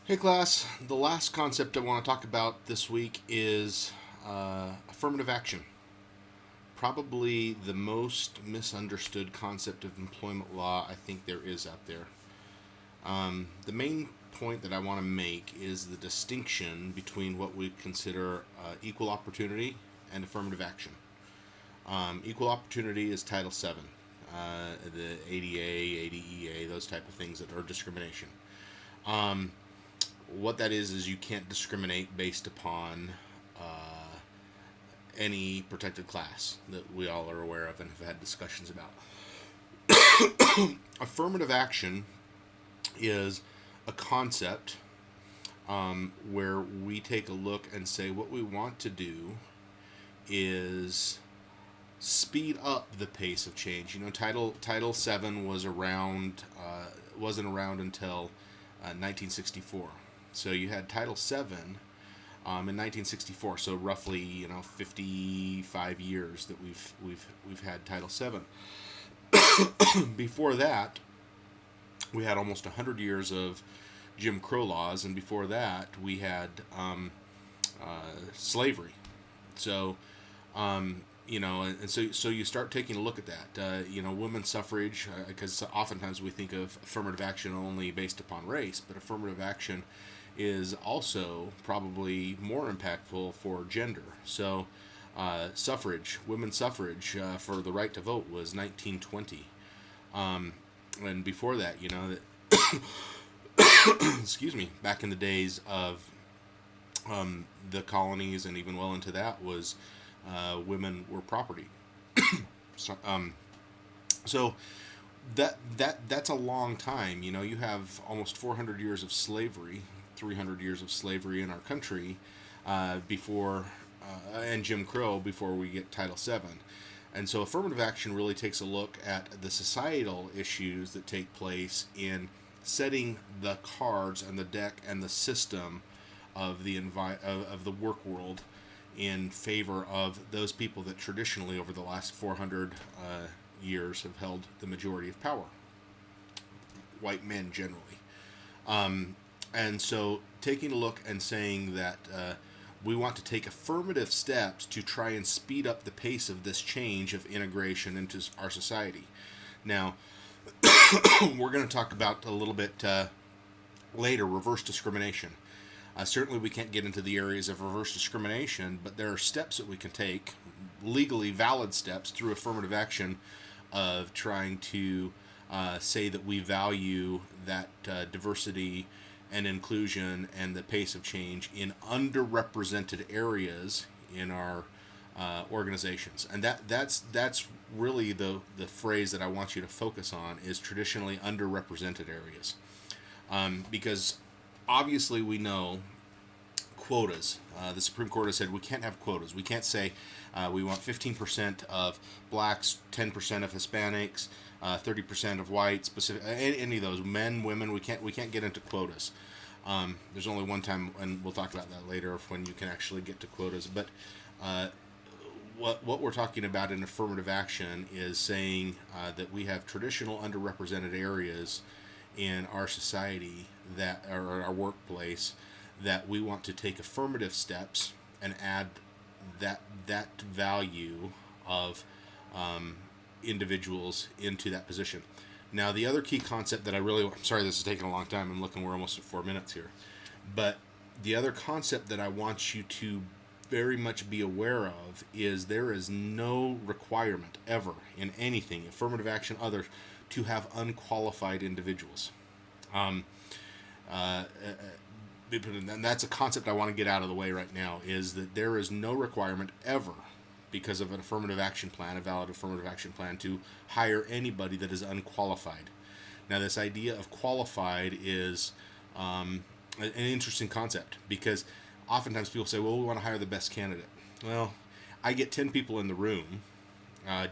Hey class, the last concept I want to talk about this week is affirmative action. Probably the most misunderstood concept of employment law I think there is out there. The main point that I want to make is the distinction between what we consider equal opportunity and affirmative action. Equal opportunity is Title VII, the ADA, ADEA, those type of things that are discrimination. What that is you can't discriminate based upon any protected class that we all are aware of and have had discussions about. Affirmative action is a concept where we take a look and say what we want to do is speed up the pace of change. Title VII was around wasn't around until 1964. So you had Title VII in 1964. So roughly 55 years that we've had Title VII. Before that, we had almost 100 years of Jim Crow laws, and before that we had slavery. So and so you start taking a look at that. Women's suffrage, because oftentimes we think of affirmative action only based upon race, but affirmative action is also probably more impactful for gender. So, women's suffrage for the right to vote was 1920, and before that, excuse me, back in the days of the colonies and even well into that was women were property. so, um, so that's a long time. You have almost 400 years of slavery, 300 years of slavery in our country before and Jim Crow before we get Title VII. And so affirmative action really takes a look at the societal issues that take place in setting the cards and the deck and the system of the work world in favor of those people that traditionally over the last 400 years have held the majority of power, white men generally. And so taking a look and saying that we want to take affirmative steps to try and speed up the pace of this change of integration into our society. Now, we're going to talk about a little bit later reverse discrimination. Certainly, we can't get into the areas of reverse discrimination, but there are steps that we can take, legally valid steps through affirmative action, of trying to say that we value that diversity and inclusion and the pace of change in underrepresented areas in our organizations. And that's really the phrase that I want you to focus on is traditionally underrepresented areas, because obviously we know quotas. The Supreme Court has said we can't have quotas. We can't say we want 15% of blacks, 10% of Hispanics, 30% of whites, specific any of those men, women. We can't get into quotas. There's only one time, and we'll talk about that later, of when you can actually get to quotas. But what we're talking about in affirmative action is saying that we have traditional underrepresented areas in our society that or our workplace that we want to take affirmative steps and add that value of individuals into that position. Now, the other key concept that I'm sorry this is taking a long time. I'm looking, we're almost at 4 minutes here. But the other concept that I want you to very much be aware of is there is no requirement ever in anything, affirmative action, others, to have unqualified individuals. Um, uh, and that's a concept I want to get out of the way right now, is that there is no requirement ever, because of an affirmative action plan, a valid affirmative action plan, to hire anybody that is unqualified. Now, this idea of qualified is an interesting concept, because oftentimes people say, well, we want to hire the best candidate. Well, I get 10 people in the room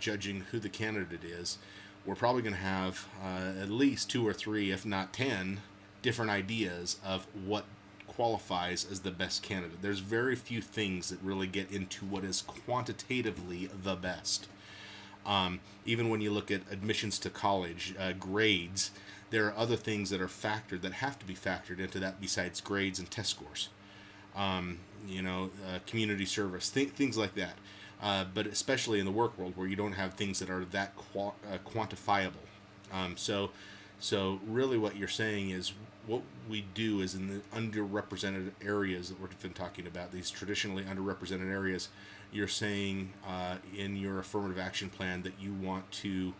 judging who the candidate is. We're probably going to have at least 2 or 3, if not 10, different ideas of what qualifies as the best candidate. There's very few things that really get into what is quantitatively the best. Even when you look at admissions to college, grades, there are other things that are factored, that have to be factored into that besides grades and test scores. Community service, things like that. But especially in the work world where you don't have things that are that quantifiable. So really what you're saying is what we do is in the underrepresented areas that we've been talking about, these traditionally underrepresented areas, you're saying in your affirmative action plan that you want to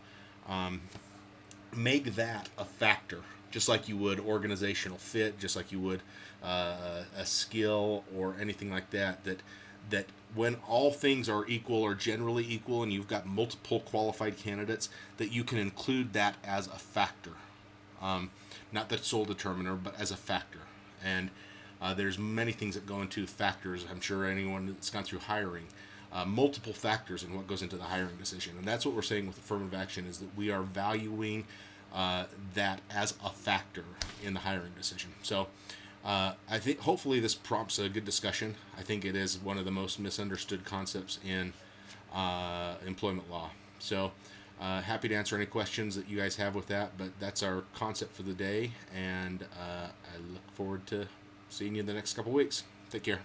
make that a factor, just like you would organizational fit, just like you would a skill or anything like that, that when all things are equal or generally equal and you've got multiple qualified candidates, that you can include that as a factor. Not the sole determiner, but as a factor. And there's many things that go into factors. I'm sure anyone that's gone through hiring, multiple factors in what goes into the hiring decision. And that's what we're saying with affirmative action, is that we are valuing that as a factor in the hiring decision. So I think hopefully this prompts a good discussion. I think it is one of the most misunderstood concepts in employment law. So happy to answer any questions that you guys have with that, but that's our concept for the day, and I look forward to seeing you in the next couple weeks. Take care.